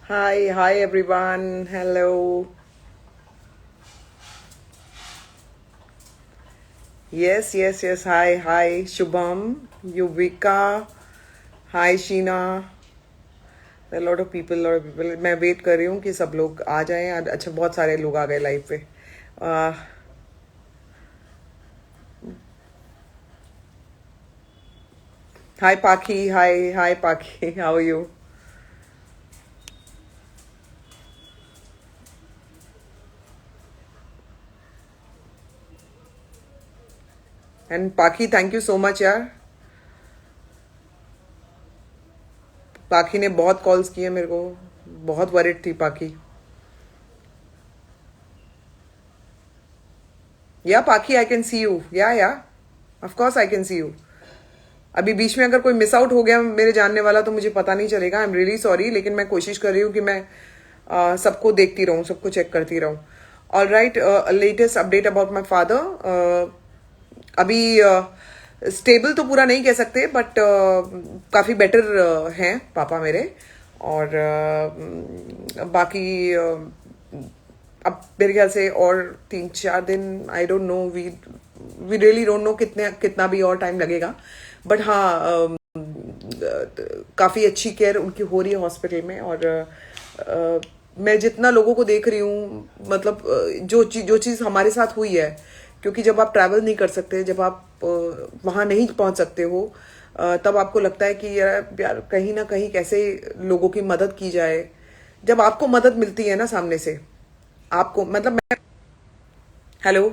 Hi everyone. Hello. Yes. Hi, Shubham, Yuvika. Hi, Sheena. There are a lot of people. मैं wait कर रही हूँ कि सब लोग आ जाएं। अच्छा, बहुत सारे लोग आ गए लाइव पे। uh, Hi, Paki. Hi, Paki. How are you? And Paki, thank you so much यार। पाखी ने बहुत कॉल्स किए मेरे को। बहुत वरिड थी पाखी। या पाखी, आई कैन सी यू। या of course I can C you. अभी बीच में अगर कोई मिस आउट हो गया मेरे जानने वाला तो मुझे पता नहीं चलेगा। आई एम रियली सॉरी, लेकिन मैं कोशिश कर रही हूँ कि मैं सबको देखती रहूँ, सबको चेक करती रहूँ। All right, latest update about my father. अभी स्टेबल तो पूरा नहीं कह सकते, बट काफ़ी बेटर हैं पापा मेरे। और बाकी अब मेरे ख्याल से और 3-4 दिन, I don't know, we really don't know कितना भी और टाइम लगेगा। बट हाँ, काफ़ी अच्छी केयर उनकी हो रही है हॉस्पिटल में। और मैं जितना लोगों को देख रही हूँ, मतलब जो चीज़ हमारे साथ हुई है, क्योंकि जब आप ट्रैवल नहीं कर सकते, जब आप वहाँ नहीं पहुँच सकते हो, तब आपको लगता है कि यार कहीं ना कहीं कैसे लोगों की मदद की जाए। जब आपको मदद मिलती है ना सामने से, आपको मतलब हेलो,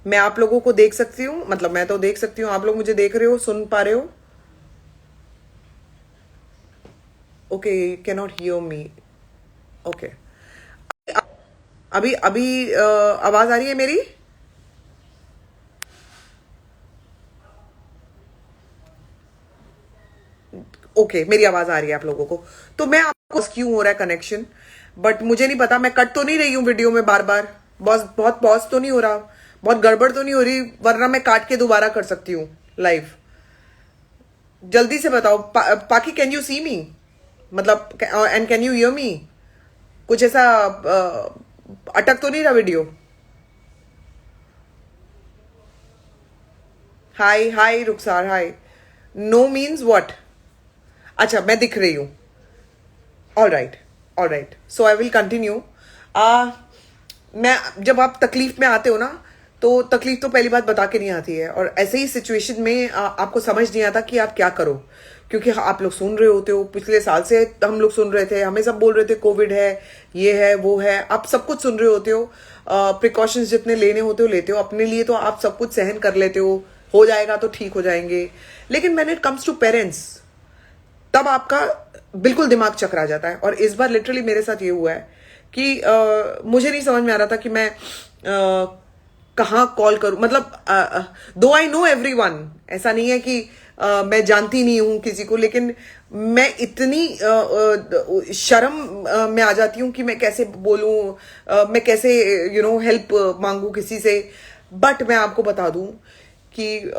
मैं आप लोगों को देख सकती हूँ, मतलब मैं तो देख सकती हूँ। आप लोग मुझे देख रहे हो, सुन पा रहे हो? Okay, can not hear me. Okay, अभी अभी आवाज आ रही है मेरी? ओके, मेरी आवाज आ रही है आप लोगों को? तो मैं आपको क्यों हो रहा है कनेक्शन, बट मुझे नहीं पता। मैं कट तो नहीं रही हूँ वीडियो में बार बार? बहुत पॉज तो नहीं हो रहा? बहुत गड़बड़ तो नहीं हो रही? वरना मैं काट के दोबारा कर सकती हूँ लाइव। जल्दी से बताओ। पाकी, कैन यू सी मी? मतलब, and can you hear me? कुछ ऐसा अटक तो नहीं रहा वीडियो? Hi Rukhsar, hi. No means what? अच्छा, मैं दिख रही हूँ। All right, so I will continue. आ मैं जब आप तकलीफ में आते हो ना, तो तकलीफ तो पहली बात बता के नहीं आती है। और ऐसे ही सिचुएशन में आपको समझ नहीं आता कि आप क्या करो। क्योंकि आप लोग सुन रहे होते हो, पिछले साल से हम लोग सुन रहे थे, हमें सब बोल रहे थे कोविड है, ये है, वो है। आप सब कुछ सुन रहे होते हो, प्रिकॉशंस जितने लेने होते हो लेते हो अपने लिए, तो आप सब कुछ सहन कर लेते हो जाएगा तो ठीक हो जाएंगे। लेकिन when it comes to parents, तब आपका बिल्कुल दिमाग चकरा जाता है। और इस बार लिटरली मेरे साथ ये हुआ है कि मुझे नहीं समझ में आ रहा था कि मैं कहाँ कॉल करूं। मतलब दो आई नो एवरीवन, ऐसा नहीं है कि मैं जानती नहीं हूं किसी को, लेकिन मैं इतनी शर्म में आ जाती हूँ कि मैं कैसे बोलूं, मैं कैसे हेल्प मांगू किसी से। बट मैं आपको बता दूं कि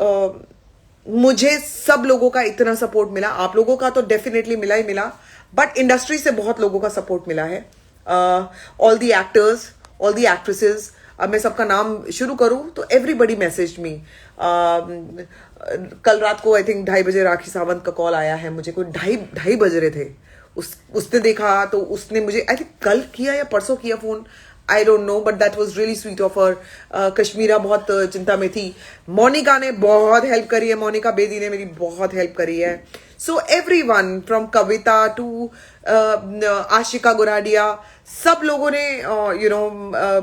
मुझे सब लोगों का इतना सपोर्ट मिला। आप लोगों का तो डेफिनेटली मिला ही मिला, बट इंडस्ट्री से बहुत लोगों का सपोर्ट मिला है। All the actors, all the actresses, अब मैं सबका नाम शुरू करूं तो एवरीबडी मैसेज मी। कल रात को आई थिंक 2:30 बजे राखी सावंत का कॉल आया है मुझे। कोई ढाई ढाई बज रहे थे। उसने देखा तो उसने मुझे आई थिंक कल किया या परसों किया phone, I don't know, but that was really sweet of her. Kashmira बहुत चिंता में थी। मोनिका ने बहुत हेल्प करी है, मोनिका बेदी ने मेरी बहुत हेल्प करी है। So everyone from Kavita to Ashika Guradia, सब लोगों ने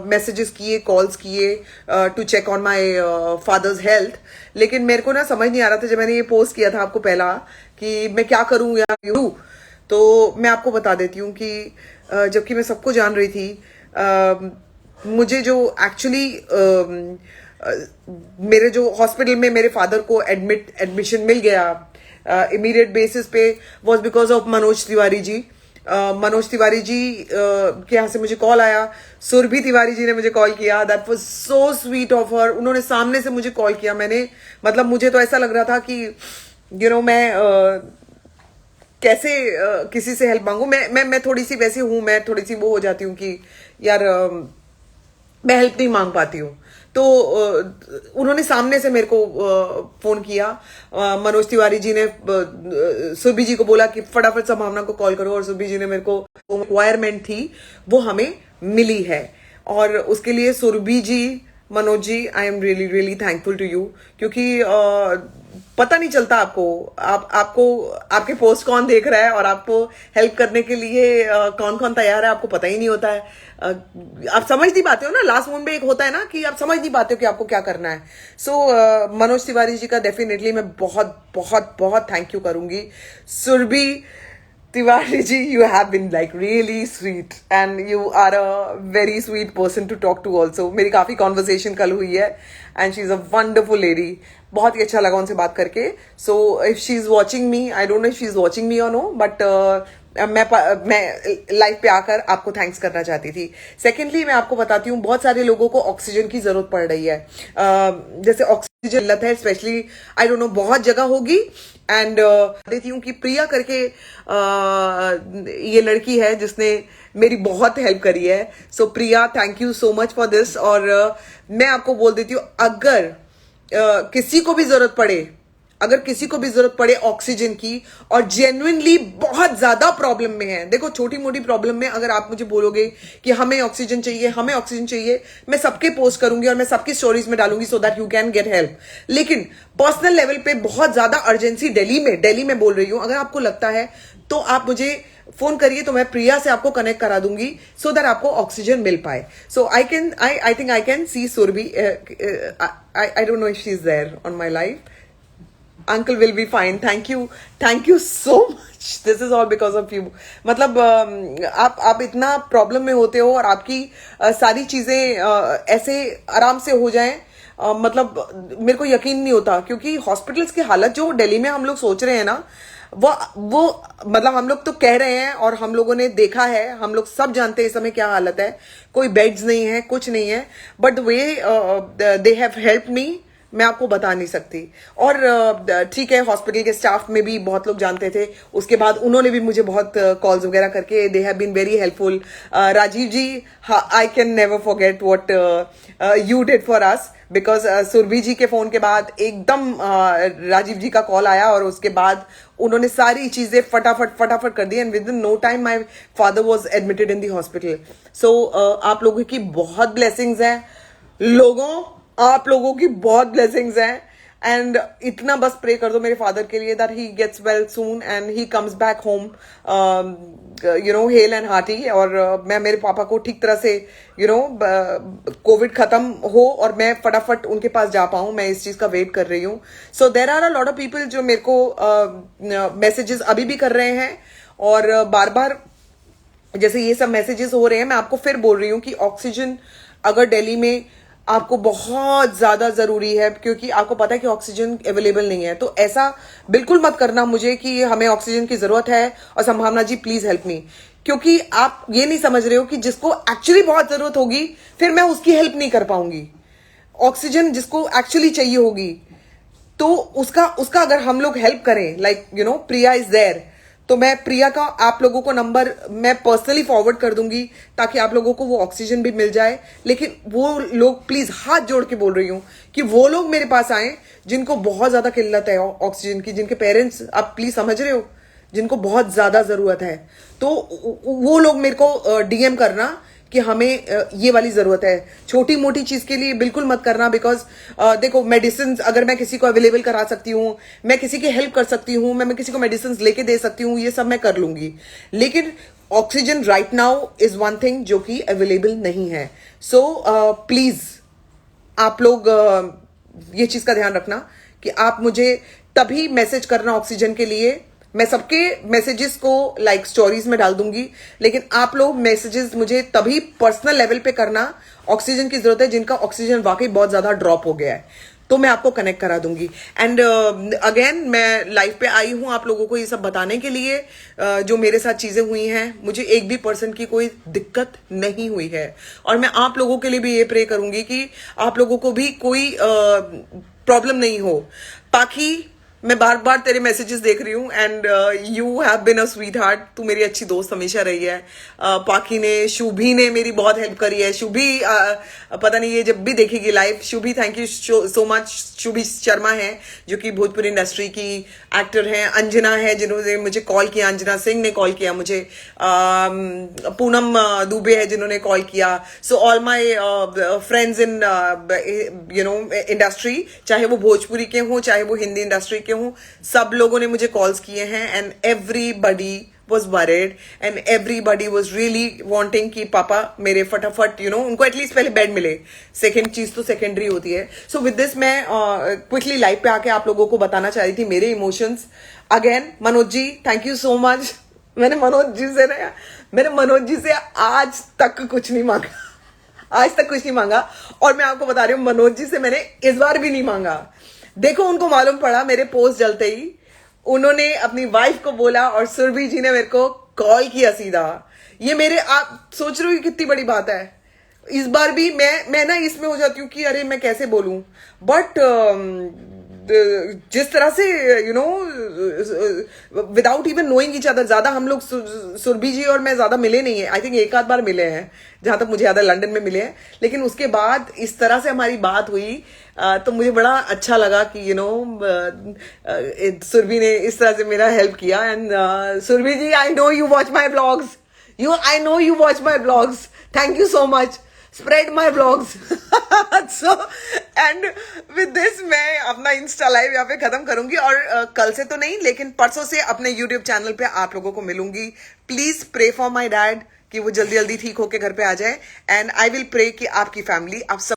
मैसेजेस किए, कॉल्स किए to check on my father's health. लेकिन मेरे को ना समझ नहीं आ रहा था, जब मैंने ये पोस्ट किया था आपको पहला, कि मैं क्या करूं या क्यों। तो मैं आपको बता देती हूँ कि जबकि मैं सबको जान रही थी, मुझे जो एक्चुअली मेरे जो हॉस्पिटल में मेरे फादर को एडमिशन मिल गया इमीडिएट बेसिस पे, was because of Manoj Tiwari ji. Manoj Tiwari ji के यहाँ से मुझे कॉल आया। सुरभि तिवारी जी ने मुझे कॉल किया। That was so sweet of हर। उन्होंने सामने से मुझे कॉल किया। मैंने मतलब मुझे तो ऐसा लग रहा था कि मैं कैसे किसी से हेल्प मांगू। मैं थोड़ी सी वैसी हूं, मैं थोड़ी सी वो हो जाती हूँ कि यार मैं हेल्प नहीं मांग पाती हूँ। तो उन्होंने सामने से मेरे को फोन किया। मनोज तिवारी जी ने सुरभि जी को बोला कि फटाफट संभावना को कॉल करो, और सुरभि जी ने मेरे को रिक्वायरमेंट थी वो हमें मिली है। और उसके लिए Surbhi ji, Manoj ji, I am really really thankful to you, क्योंकि पता नहीं चलता आपको आपके पोस्ट कौन देख रहा है और आपको हेल्प करने के लिए कौन कौन तैयार है, आपको पता ही नहीं होता है। आप समझ नहीं पाते हो ना, लास्ट मोमेंट में एक होता है ना कि आप समझ नहीं पाते हो कि आपको क्या करना है। सो मनोज तिवारी जी का डेफिनेटली मैं बहुत बहुत बहुत थैंक यू करूंगी। Surabhi Tiwari ji, you have been like really sweet and you are a very sweet person to talk to also. मेरी काफी conversation कल हुई है and she's a wonderful lady. बहुत ही अच्छा लगा उनसे बात करके. So if she's watching me, I don't know if she's watching me or no, but मैं लाइव पे आकर आपको थैंक्स करना चाहती थी। सेकेंडली मैं आपको बताती हूँ, बहुत सारे लोगों को ऑक्सीजन की जरूरत पड़ रही है। जैसे ऑक्सीजन किल्लत है, स्पेशली आई डोंट नो बहुत जगह होगी। एंड देती हूँ कि प्रिया करके ये लड़की है जिसने मेरी बहुत हेल्प करी है। So Priya, thank you so much for this. और मैं आपको बोल देती हूँ, अगर किसी को भी जरूरत पड़े, अगर किसी को भी जरूरत पड़े ऑक्सीजन की, और जेन्युइनली बहुत ज्यादा प्रॉब्लम में है, देखो छोटी मोटी प्रॉब्लम में अगर आप मुझे बोलोगे कि हमें ऑक्सीजन चाहिए, हमें ऑक्सीजन चाहिए, मैं सबके पोस्ट करूंगी और मैं सबकी स्टोरीज में डालूंगी so that you can get help. लेकिन पर्सनल लेवल पे बहुत ज्यादा अर्जेंसी दिल्ली में बोल रही हूं, अगर आपको लगता है तो आप मुझे फोन करिए, तो मैं प्रिया से आपको कनेक्ट करा दूंगी सो दैट आपको ऑक्सीजन मिल पाए। So I think I can see Surbhi, I don't know if she is there on my life. Uncle will be fine. Thank you so much. This is all because of you. मतलब आप इतना problem में होते हो और आपकी सारी चीजें ऐसे आराम से हो जाएं, मतलब मेरे को यकीन नहीं होता। क्योंकि हॉस्पिटल्स की हालत जो दिल्ली में हम लोग सोच रहे हैं ना, वो मतलब हम लोग तो कह रहे हैं और हम लोगों ने देखा है, हम लोग सब जानते हैं इस समय क्या हालत है। कोई बेड्स नहीं है, कुछ नहीं है, but way they have help me, मैं आपको बता नहीं सकती। और ठीक है, हॉस्पिटल के स्टाफ में भी बहुत लोग जानते थे, उसके बाद उन्होंने भी मुझे बहुत कॉल्स वगैरह करके they have been very helpful. Rajiv ji, I can never forget what you did for us, because Surbhi ji के फोन के बाद एकदम राजीव जी का कॉल आया और उसके बाद उन्होंने सारी चीजें फटाफट कर दी, and within no time my father was admitted in the hospital. So आप लोगों की बहुत ब्लेसिंग्स हैं, आप लोगों की बहुत ब्लेसिंग्स हैं, एंड इतना बस प्रे कर दो मेरे फादर के लिए that he gets well soon and he comes back home you know hale and hearty. और मैं मेरे पापा को ठीक तरह से यू नो कोविड खत्म हो और मैं फटाफट उनके पास जा पाऊं, मैं इस चीज का वेट कर रही हूँ। So there are a lot of people जो मेरे को मैसेजेस अभी भी कर रहे हैं, और बार बार जैसे ये सब मैसेजेस हो रहे हैं, मैं आपको फिर बोल रही हूँ कि ऑक्सीजन अगर दिल्ली में आपको बहुत ज्यादा जरूरी है, क्योंकि आपको पता है कि ऑक्सीजन अवेलेबल नहीं है, तो ऐसा बिल्कुल मत करना मुझे कि हमें ऑक्सीजन की जरूरत है और संभावना जी प्लीज हेल्प मी, क्योंकि आप ये नहीं समझ रहे हो कि जिसको एक्चुअली बहुत जरूरत होगी फिर मैं उसकी हेल्प नहीं कर पाऊंगी। ऑक्सीजन जिसको एक्चुअली चाहिए होगी तो उसका अगर हम लोग हेल्प करें, like you know Priya is there, तो मैं प्रिया का आप लोगों को नंबर मैं पर्सनली फॉरवर्ड कर दूंगी ताकि आप लोगों को वो ऑक्सीजन भी मिल जाए। लेकिन वो लोग प्लीज हाथ जोड़ के बोल रही हूं कि वो लोग मेरे पास आए जिनको बहुत ज्यादा किल्लत है ऑक्सीजन की, जिनके पेरेंट्स, आप प्लीज समझ रहे हो, जिनको बहुत ज्यादा जरूरत है, तो वो लोग मेरे को डीएम करना कि हमें ये वाली जरूरत है। छोटी मोटी चीज के लिए बिल्कुल मत करना, बिकॉज देखो मेडिसिन अगर मैं किसी को अवेलेबल करा सकती हूँ, मैं किसी की हेल्प कर सकती हूँ, मैं किसी को मेडिसिन लेके दे सकती हूँ, ये सब मैं कर लूंगी, लेकिन oxygen right now is one thing जो कि अवेलेबल नहीं है। सो प्लीज आप लोग ये चीज का ध्यान रखना कि आप मुझे तभी मैसेज करना ऑक्सीजन के लिए। मैं सबके मैसेजेस को लाइक स्टोरीज में डाल दूंगी, लेकिन आप लोग मैसेजेस मुझे तभी पर्सनल लेवल पे करना, ऑक्सीजन की जरूरत है जिनका ऑक्सीजन वाकई बहुत ज्यादा ड्रॉप हो गया है, तो मैं आपको कनेक्ट करा दूंगी। एंड अगेन मैं लाइव पे आई हूं आप लोगों को ये सब बताने के लिए, जो मेरे साथ चीजें हुई हैं, मुझे एक भी पर्सन की कोई दिक्कत नहीं हुई है, और मैं आप लोगों के लिए भी ये प्रे करूंगी कि आप लोगों को भी कोई प्रॉब्लम नहीं हो। बाकी मैं बार बार तेरे मैसेजेस देख रही हूँ and you have been a sweet heart. तू मेरी अच्छी दोस्त हमेशा रही है। पाकी ने, शुभी ने मेरी बहुत हेल्प करी है। शुभी पता नहीं ये जब भी देखेगी live. Shubhi thank you so much. Shubhi Sharma है जो कि भोजपुरी इंडस्ट्री की एक्टर हैं। अंजना है जिन्होंने मुझे कॉल किया, अंजना सिंह ने कॉल किया मुझे। पूनम दुबे है जिन्होंने कॉल किया। So all my friends in industry, चाहे वो भोजपुरी के हों चाहे वो हिंदी इंडस्ट्री के हों, सब लोगों ने मुझे कॉल्स किए हैं and everybody was worried and everybody was really wanting कि पापा मेरे फटाफट उनको एटलीस्ट पहले बेड मिले। सेकेंड चीज तो सेकेंडरी होती है। सो विद दिस मैं क्विकली लाइव पे आके आप लोगों को बताना चाह रही थी मेरे emotions. Again Manoj ji thank you so much. मैंने मनोज जी से आज तक कुछ नहीं मांगा, आज तक कुछ नहीं मांगा। और मैं आपको बता रही हूँ मनोज जी से मैंने इस बार भी नहीं मांगा। देखो उनको मालूम पड़ा मेरे पोस्ट जलते ही, उन्होंने अपनी वाइफ को बोला और सुरभि जी ने मेरे को कॉल किया सीधा। ये मेरे, आप सोच रहे हो कितनी बड़ी बात है। इस बार भी मैं ना इसमें हो जाती हूँ कि अरे मैं कैसे बोलूं, बट जिस तरह से without even knowing each other, ज्यादा हम लोग सुरभि जी और मैं ज्यादा मिले नहीं है। आई थिंक एक आध बार मिले हैं जहां तक मुझे याद है, लंदन में मिले हैं। लेकिन उसके बाद इस तरह से हमारी बात हुई तो मुझे बड़ा अच्छा लगा कि सुरभि ने इस तरह से मेरा हेल्प किया। And Surabhi ji I know you watch my blogs, I know you watch my vlogs. Thank you so much. Spread my vlogs. So and with this मैं अपना इंस्टा लाइव यहाँ पे खत्म करूंगी और कल से तो नहीं लेकिन परसों से अपने यूट्यूब चैनल पे आप लोगों को मिलूंगी। Please pray for my dad कि वो जल्दी जल्दी ठीक होके घर पे आ जाए एंड आई विल प्रे कि आपकी फैमिली आप सब